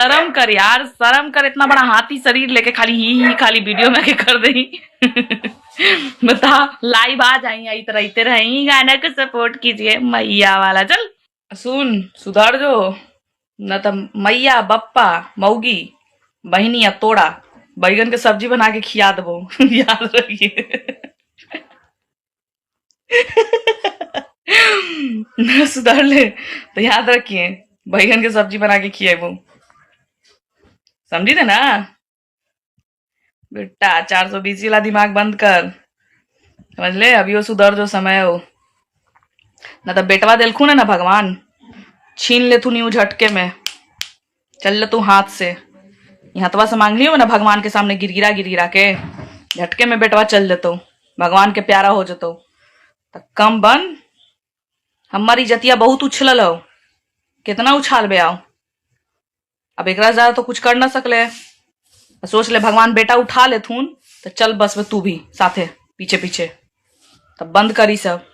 शर्म कर यार, शर्म कर, इतना बड़ा हाथी शरीर लेके खाली ही खाली वीडियो में के कर दे। बता, लाइव आ जाई, आई तरह इते रही, गाना को सपोर्ट कीजिए मैया वाला। चल सुन, सुधर जो, न तो मैया बप्पा मौगी बहनी या तोड़ा बैगन के सब्जी बना के खिया देबो। याद रखिए। न सुधर ले तो याद रखिए, बैगन के सब्जी बना के खिएबो, समझी थे ना बेटा। 420 वाला दिमाग बंद कर, समझ ले, अभी वो सुधर जो समय हो, न तो बेटवा दिलखू ना भगवान छीन ले तू न्यू झटके में। चल ले तू हाथ से, हथवा से मांग लियो ना भगवान के सामने गिरगिरा गिरगिरा के, झटके में बेटवा चल देतो, भगवान के प्यारा हो जतो। तो कम बन, हमारी जतिया बहुत उछलल हो, कितना उछाल बे आओ, अब एक ज्यादा तो कुछ कर ना सकले। सोच ले भगवान बेटा उठा ले थून, तो चल बस में तू भी साथे पीछे पीछे, तब बंद करी सब।